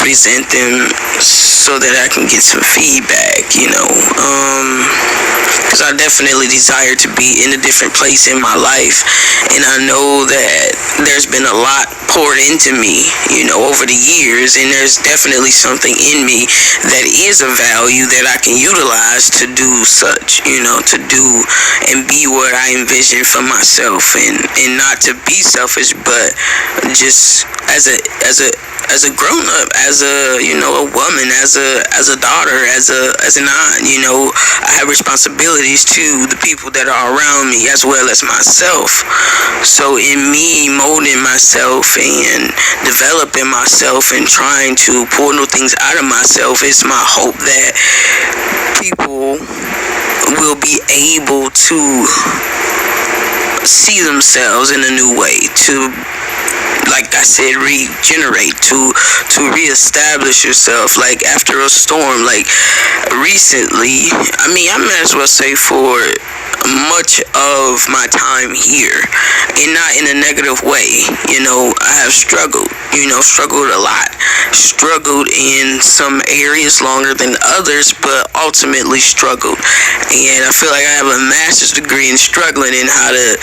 present them so that I can get some feedback, because I definitely desire to be in a different place in my life, and I know that there's been a lot poured into me, over the years, and there's definitely something in me that is of value that I can utilize to do such, to do and be what I envision for myself, and not to be selfish, but just as a grown up, as a a woman, as a daughter, as an aunt, I have responsibilities to the people that are around me as well as myself. So in me molding myself and developing myself and trying to pull new things out of myself, it's my hope that people will be able to see themselves in a new way, to, like I said, regenerate, to reestablish yourself, like after a storm. Like recently, I might as well say for much of my time here, and not in a negative way, I have struggled a lot, struggled in some areas longer than others, but ultimately struggled. And I feel like I have a master's degree in struggling and how to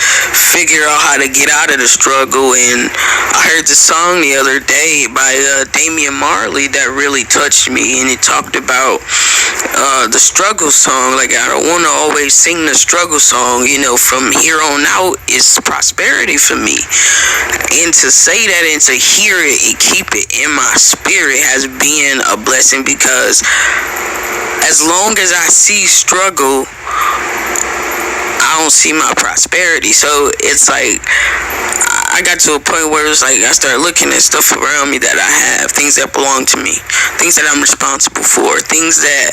figure out how to get out of the struggle. And I heard the song the other day by Damian Marley that really touched me, and it talked about the struggle song. Like, I don't want to always sing the struggle song, from here on out it's prosperity for me. And to say that and to hear it and keep it in my spirit has been a blessing, because as long as I see struggle, I don't see my prosperity. So it's like I got to a point where it's like I started looking at stuff around me that I have, things that belong to me, things that I'm responsible for, things that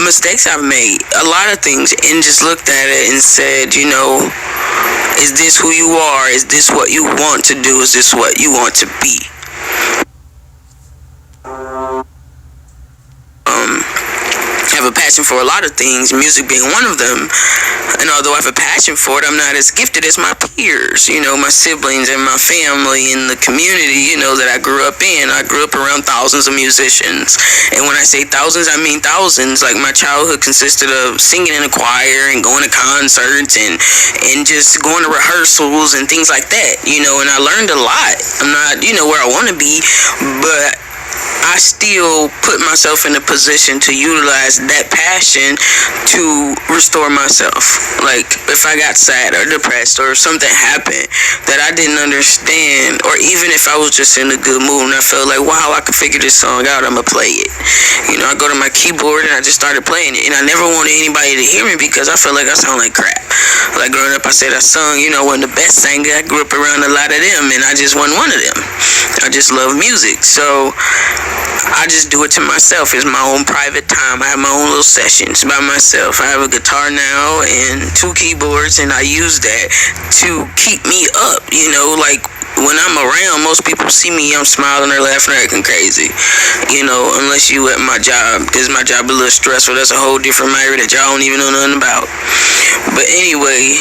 mistakes I've made, a lot of things, and just looked at it and said, is this who you are? Is this what you want to do? Is this what you want to be? I have a passion for a lot of things, music being one of them. And although I have a passion for it, I'm not as gifted as my peers, my siblings and my family and the community, that I grew up in. I grew up around thousands of musicians. And when I say thousands, I mean thousands. Like, my childhood consisted of singing in a choir and going to concerts and just going to rehearsals and things like that, and I learned a lot. I'm not, where I want to be, but I still put myself in a position to utilize that passion to restore myself. Like, if I got sad or depressed or if something happened that I didn't understand, or even if I was just in a good mood and I felt like, wow, I could figure this song out, I'm gonna play it. I go to my keyboard and I just started playing it, and I never wanted anybody to hear me because I felt like I sound like crap. Like, growing up, I said I sung, wasn't the best singer. I grew up around a lot of them, and I just wasn't one of them. I just love music, so I just do it to myself. It's my own private time. I have my own little sessions by myself. I have a guitar now and 2 keyboards, and I use that to keep me up, like, when I'm around, most people see me, I'm smiling or laughing or acting crazy, unless you at my job, because my job is a little stressful. That's a whole different matter that y'all don't even know nothing about. But anyway,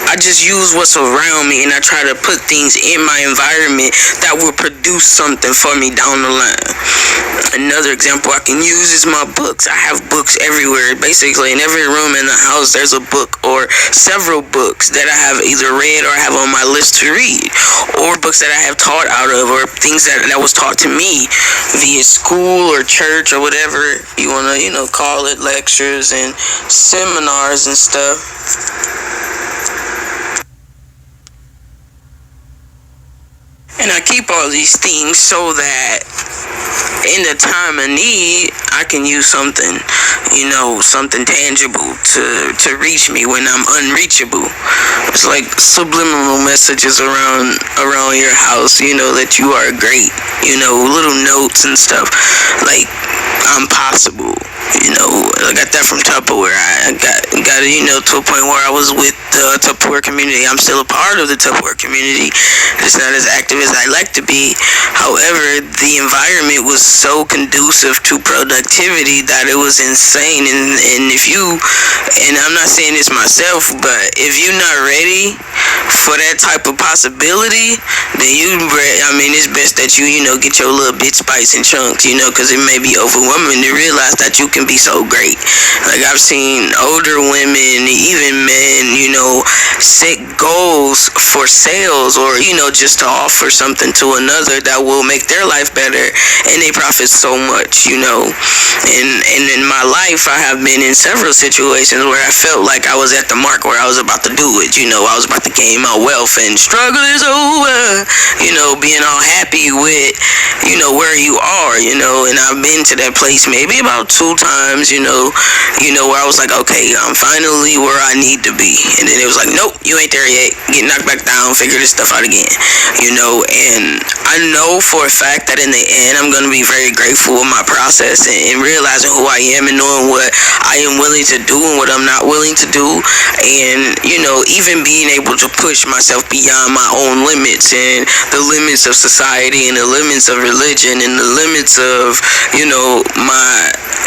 I just use what's around me, and I try to put things in my environment that will produce something for me down the line. Another example I can use is my books. I have books everywhere. Basically, in every room in the house, there's a book or several books that I have either read or have on my list to read, or books that I have taught out of, or things that was taught to me via school or church or whatever you want to, call it, lectures and seminars and stuff. And I keep all these things so that in the time of need, I can use something, something tangible to reach me when I'm unreachable. It's like subliminal messages around your house, that you are great, little notes and stuff, like, I'm possible, I got that from Tupperware. I got it, to a point where I was with the Tupperware community. I'm still a part of the Tupperware community. It's not as active as I like to be. However, the environment was so conducive to productivity that it was insane. And I'm not saying this myself, but if you're not ready for that type of possibility, then it's best that you get your little bits, bites, and chunks, because it may be overwhelming to realize that you can be so great. Like, I've seen older women, even men, set goals for sales, or just to offer something to another that will make their life better, and they profit so much. And in my life, I have been in several situations where I felt like I was at the mark where I was about to do it. I was about to gain my wealth and struggle is over, being all happy with where you are, and I've been to that place maybe about 2 times, where I was like, okay, I'm finally where I need to be. And then it was like, nope, you ain't there yet. Get knocked back down, figure this stuff out again. And I know for a fact that in the end, I'm going to be very grateful with my process and realizing who I am and knowing what I am willing to do and what I'm not willing to do. And, even being able to push myself beyond my own limits and the limits of society and the limits of religion and the limits of,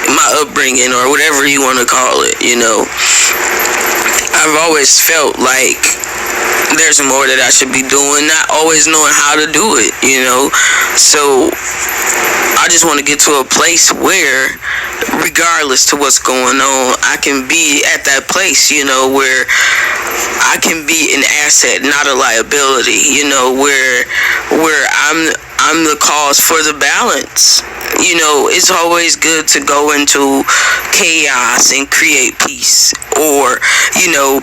my upbringing or whatever you want to call it. I've always felt like there's more that I should be doing, not always knowing how to do it, So I just want to get to a place where, regardless to what's going on, I can be at that place, where I can be an asset, not a liability, where I'm the cause for the balance. It's always good to go into chaos and create peace, or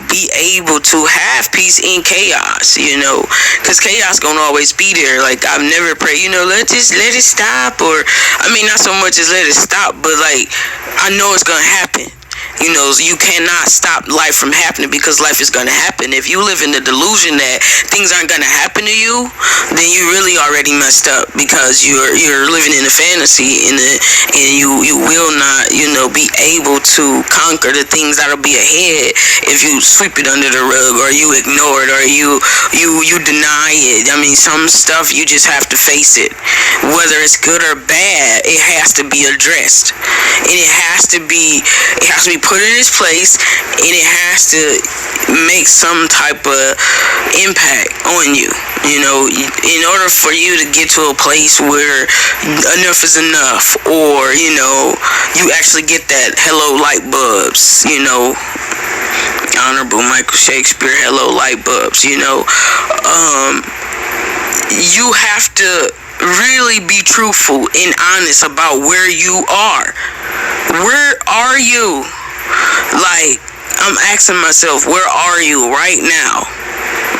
be able to have peace in chaos, because chaos gonna always be there. Like, I've never prayed, let it stop, or not so much as let it stop, but like, I know it's gonna happen. You cannot stop life from happening, because life is going to happen. If you live in the delusion that things aren't going to happen to you, then you really already messed up, because you're living in a fantasy, and you will not, be able to conquer the things that'll be ahead if you sweep it under the rug, or you ignore it, or you deny it. Some stuff you just have to face it. Whether it's good or bad, it has to be addressed. And it has to be put in its place, and it has to make some type of impact on you. In order for you to get to a place where enough is enough, or you actually get that hello light bulbs, Honorable Michael Shakespeare, hello light bulbs, you have to really be truthful and honest about where you are. Where are you? Like, I'm asking myself, where are you right now?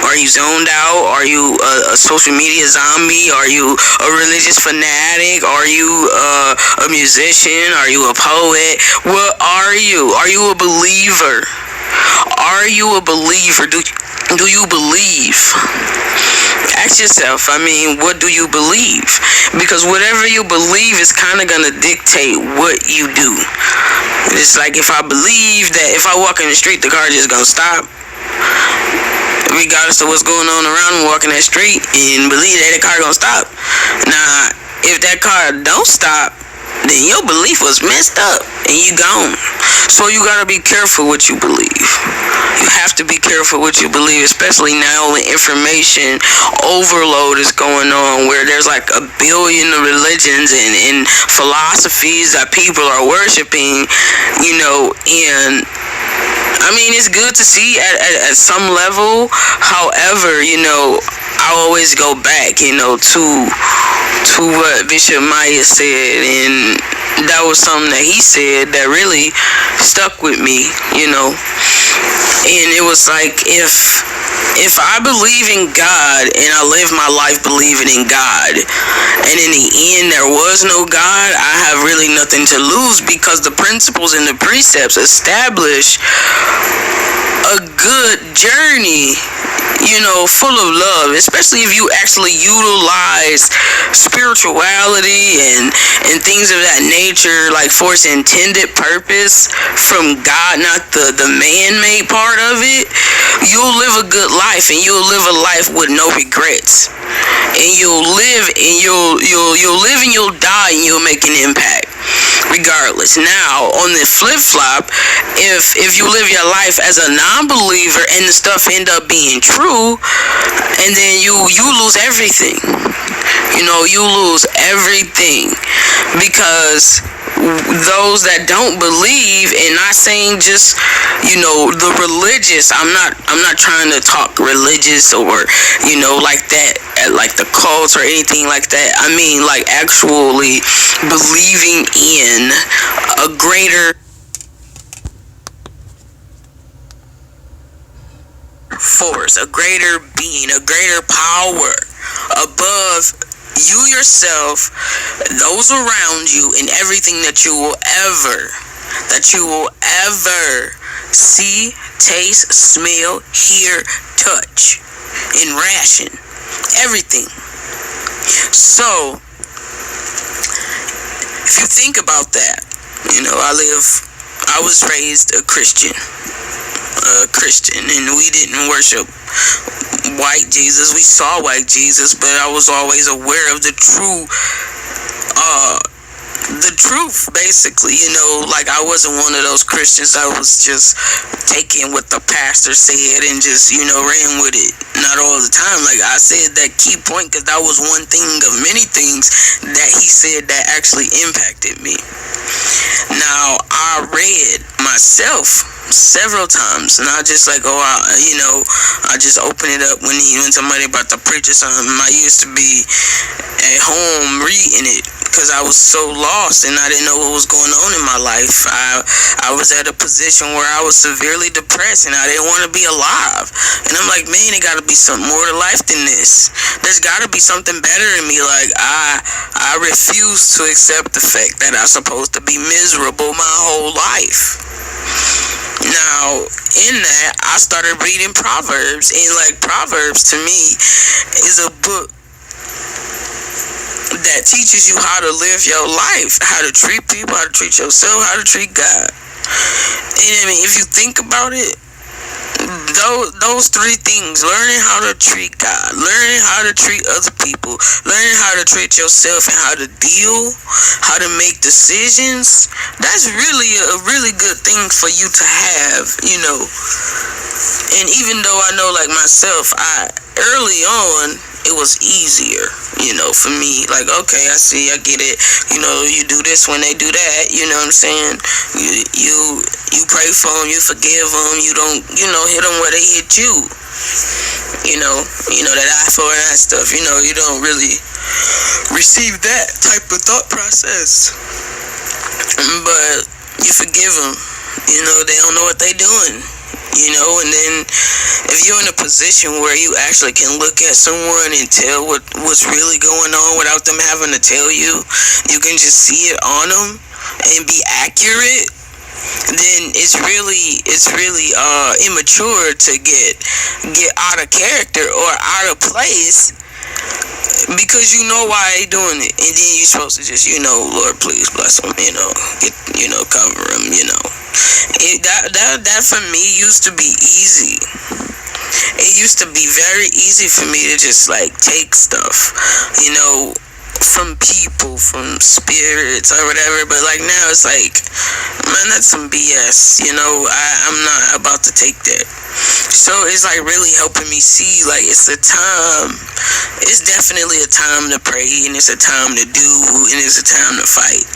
Are you zoned out? Are you a social media zombie? Are you a religious fanatic? Are you a musician? Are you a poet? What are you? Are you a believer? Are you a believer? Do you believe? Ask yourself, what do you believe? Because whatever you believe is kind of going to dictate what you do. It's like, if I believe that if I walk in the street, the car just going to stop, regardless of what's going on around me walking that street, and believe that the car going to stop. Now, if that car don't stop, then your belief was messed up and you gone. So you gotta be careful what you believe. You have to be careful what you believe, especially now when information overload is going on, where there's like a billion religions and philosophies that people are worshiping, and it's good to see at some level. However, I always go back, to what Bishop Maya said, and that was something that he said that really stuck with me, and it was like, if I believe in God and I live my life believing in God, and in the end there was no God, I have really nothing to lose, because the principles and the precepts establish a good journey, full of love, especially if you actually utilize spirituality and things of that nature, like for its intended purpose from God, not the man-made part of it. You'll live a good life, and you'll live a life with no regrets, and you'll live and you'll die, and you'll make an impact regardless. Now, on the flip flop, if you live your life as a non-believer and the stuff end up being true, and then you lose everything. You lose everything, because those that don't believe, and not saying just the religious, I'm not trying to talk religious or like that, like the cults or anything like that. I mean, like, actually believing in a greater force, a greater being, a greater power above you yourself, those around you, and everything that you will ever see, taste, smell, hear, touch, and ration. Everything. So, if you think about that, I was raised a Christian, and we didn't worship white Jesus. We saw white Jesus, but I was always aware of the truth, basically. Like, I wasn't one of those Christians that was just taking what the pastor said and just ran with it. Not all the time. Like I said, that key point, because that was one thing of many things that he said that actually impacted me. Now, I read myself several times, not just like, I just open it up when somebody about to preach or something. I used to be at home reading it, because I was so lost and I didn't know what was going on in my life. I was at a position where I was severely depressed, and I didn't want to be alive. And I'm like, man, there got to be something more to life than this. There's got to be something better in me. Like, I refuse to accept the fact that I'm supposed to be miserable my whole life. Now, in that, I started reading Proverbs, and like, Proverbs to me is a book that teaches you how to live your life, how to treat people, how to treat yourself, how to treat God. And I mean, if you think about it, those three things, learning how to treat God, learning how to treat other people, learning how to treat yourself, and how to deal, how to make decisions, that's really a really good thing for you to have, And even though I know, like myself, early on, it was easier, for me. Like, okay, I see, I get it. You do this when they do that. You know what I'm saying? You pray for them, you forgive them. You don't, hit them where they hit you. That eye for an eye stuff. You don't really receive that type of thought process. But you forgive them. They don't know what they doing. And then if you're in a position where you actually can look at someone and tell what's really going on without them having to tell you, you can just see it on them and be accurate, then it's really immature to get out of character or out of place, because you know why they doing it, and then you're supposed to just, Lord, please bless them, cover them, That for me used to be easy. It used to be very easy for me to just like take stuff, from people, from spirits or whatever. But like now it's like, man, that's some BS. I'm not about to take that. So it's like really helping me see, like, it's definitely a time to pray, and it's a time to do, and it's a time to fight,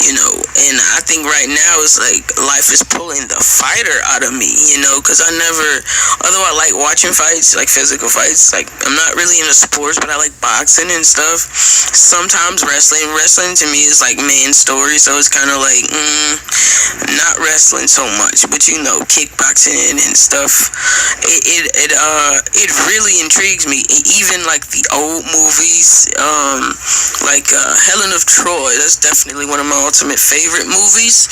and I think right now it's like life is pulling the fighter out of me, because although I like watching fights, like physical fights, like I'm not really into sports, but I like boxing and stuff. Sometimes wrestling to me is like man story, so it's kind of like, not wrestling so much, but kickboxing and stuff. It really intrigues me. Even like the old movies, like Helen of Troy. That's definitely one of my ultimate favorite movies.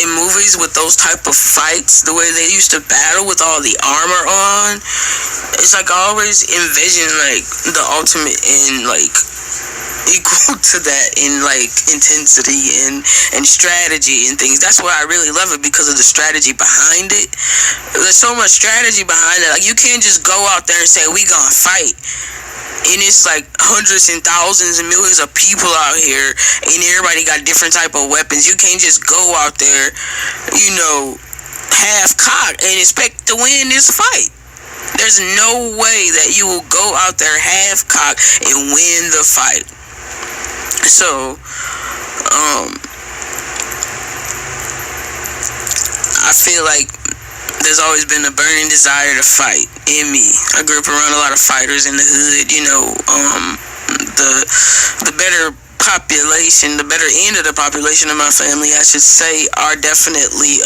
In movies with those type of fights, the way they used to battle with all the armor on, it's like I always envision like the ultimate in like equal to that in like intensity and strategy and things. That's why I really love it, because of the strategy behind it. There's so much strategy behind it. Like, you can't just go out there and say we gonna fight, and it's like hundreds and thousands and millions of people out here, and everybody got different type of weapons. You can't just go out there, half cocked and expect to win this fight. There's no way that you will go out there half cocked and win the fight. So, I feel like there's always been a burning desire to fight in me. I grew up around a lot of fighters in the hood. The better population, the better end of the population of my family, I should say, are definitely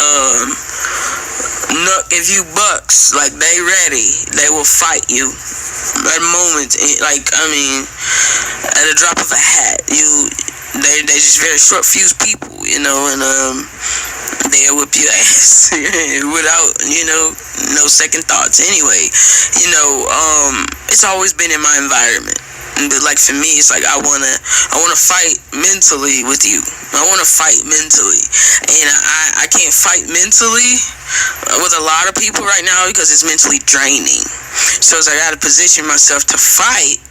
nuck if you bucks. Like, they ready. They will fight you at moments. Like, I mean, at a drop of a hat. They just very short fuse people, and they'll whip your ass without, no second thoughts. Anyway, it's always been in my environment. But like, for me, it's like I wanna fight mentally with you. I wanna fight mentally, and I can't fight mentally with a lot of people right now because it's mentally draining. So it's like I gotta position myself to fight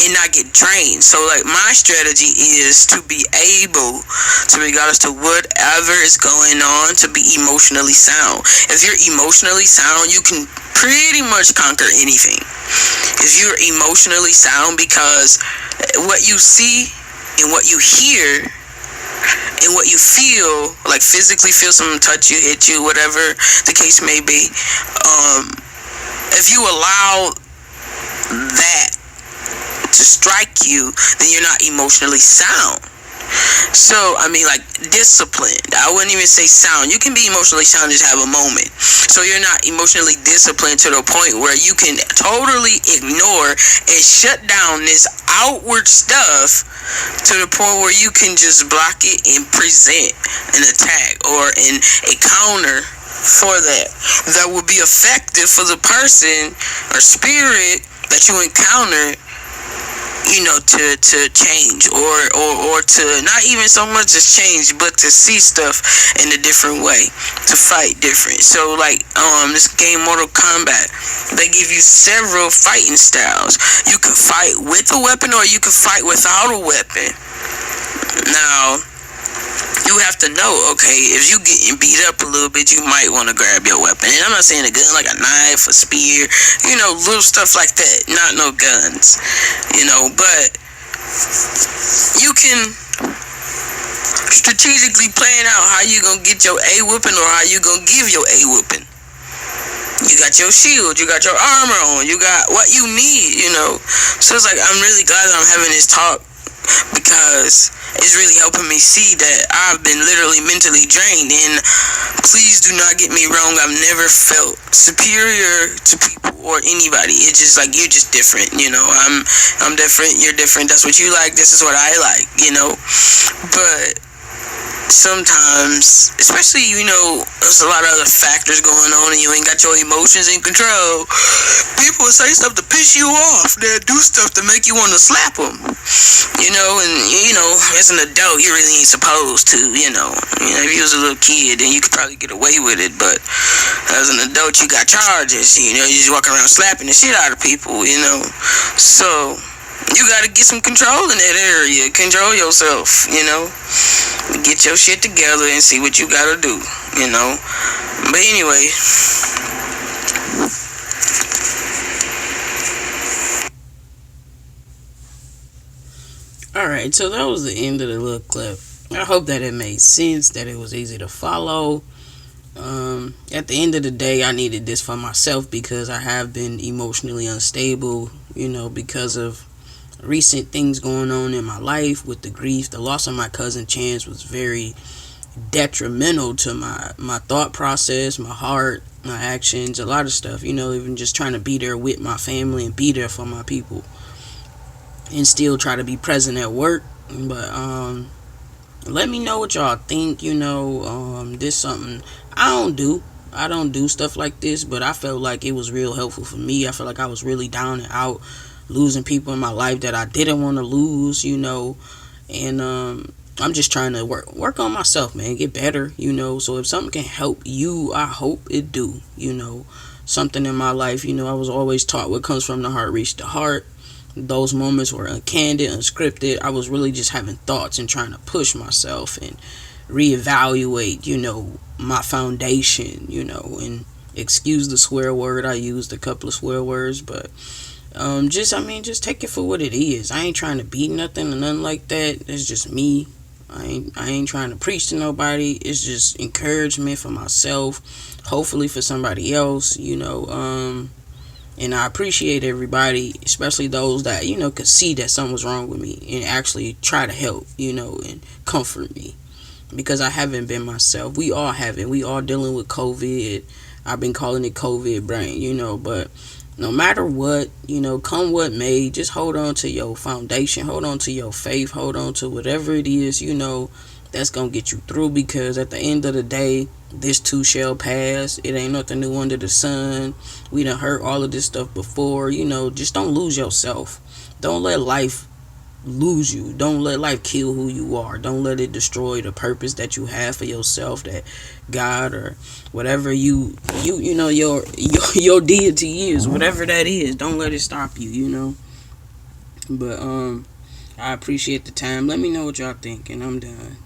and not get drained. So like, my strategy is to be able to, regardless to whatever is going on, to be emotionally sound. If you're emotionally sound, you can pretty much conquer anything. If you're emotionally sound, because what you see and what you hear and what you feel, like physically feel someone touch you, hit you, whatever the case may be, if you allow that to strike you, then you're not emotionally sound. So, I mean, like, disciplined. I wouldn't even say sound. You can be emotionally sound, just have a moment. So you're not emotionally disciplined to the point where you can totally ignore and shut down this outward stuff to the point where you can just block it and present an attack or a counter for that will be effective for the person or spirit that you encounter, to change or to not even so much as change, but to see stuff in a different way, to fight different. So like, this game Mortal Kombat, they give you several fighting styles. You can fight with a weapon or you can fight without a weapon. Now, you have to know, okay, if you getting beat up a little bit, you might want to grab your weapon. And I'm not saying a gun like a knife, a spear, little stuff like that. Not no guns, but you can strategically plan out how you gonna get your A whooping or how you gonna give your A whooping. You got your shield, you got your armor on, you got what you need, So it's like, I'm really glad that I'm having this talk, because it's really helping me see that I've been literally mentally drained. And please do not get me wrong, I've never felt superior to people or anybody. It's just like, you're just different, I'm different, you're different, that's what you like, this is what I like, but sometimes, especially, there's a lot of other factors going on and you ain't got your emotions in control, people will say stuff to piss you off. They'll do stuff to make you want to slap them, and as an adult, you really ain't supposed to, if you was a little kid, then you could probably get away with it, but as an adult, you got charges, you just walking around slapping the shit out of people, so you gotta get some control in that area. Control yourself, Get your shit together and see what you gotta do, But anyway. Alright, so that was the end of the little clip. I hope that it made sense, that it was easy to follow. At the end of the day, I needed this for myself because I have been emotionally unstable, because of recent things going on in my life with the grief. The loss of my cousin Chance was very detrimental to my thought process, my heart, my actions, a lot of stuff, even just trying to be there with my family and be there for my people and still try to be present at work. But let me know what y'all think. This something I don't do. I don't do stuff like this, but I felt like it was real helpful for me. I felt like I was really down and out, losing people in my life that I didn't want to lose, and I'm just trying to work on myself, man, get better, So if something can help you, I hope it do, Something in my life, I was always taught what comes from the heart reach the heart. Those moments were uncandid, unscripted. I was really just having thoughts and trying to push myself and reevaluate, my foundation, and excuse the swear word. I used a couple of swear words, but just take it for what it is. I ain't trying to beat nothing or nothing like that. It's just me. I ain't trying to preach to nobody. It's just encouragement for myself, hopefully for somebody else, and I appreciate everybody, especially those that, could see that something was wrong with me and actually try to help, and comfort me. Because I haven't been myself. We all haven't. We all dealing with COVID. I've been calling it COVID brain, but no matter what, come what may, just hold on to your foundation, hold on to your faith, hold on to whatever it is, that's gonna get you through, because at the end of the day, this too shall pass. It ain't nothing new under the sun. We done heard all of this stuff before. Just don't lose yourself. Don't let life lose you. Don't let life kill who you are. Don't let it destroy the purpose that you have for yourself, that God or whatever your deity is, whatever that is. Don't let it stop you. But I appreciate the time. Let me know what y'all think, and I'm done.